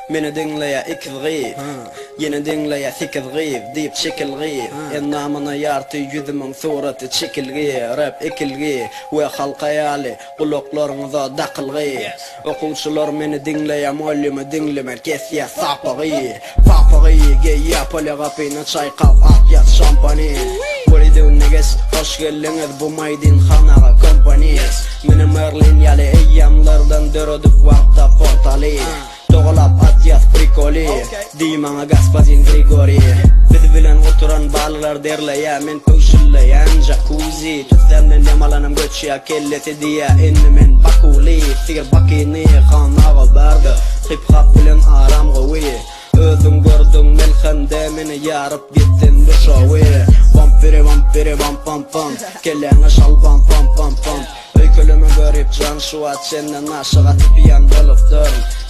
Meni dinleya iki zgif Yeni dinleya sekiz zgif Deyip çekil gif En namına yartı yüzümün suratı çekil gif Rap ekil gif Ve halk hayali Kulaklarınıza dakıl gif Okuvçular meni dinleya Muallimi dinleme Kesiye sapı gif Papı gif Geyya poligapina çay kap at yat şampani Vuridu neges Hoş geldiniz bu maydin hanaga kompani Meni Merlin yali eyyamlardan dörödük vakta portali Doğulap at yaz prikoli Diymana Gaspazin Grigori Biz bilen oturan balılar derleya Men pöşülleyen jacuzzi Tüzlemden yamalanım göçya kelleti diye Ennimen bakuli Sigir bakini kanağı bardı Hip hop bilen aram govi Özüm gördüm melxende Meni yarıp gittin düşovi Vampiri vam pam pam Kellene şal pam pam pam pam Öykülümü görüp can şuat Senden aşığa tipiyen bolup durun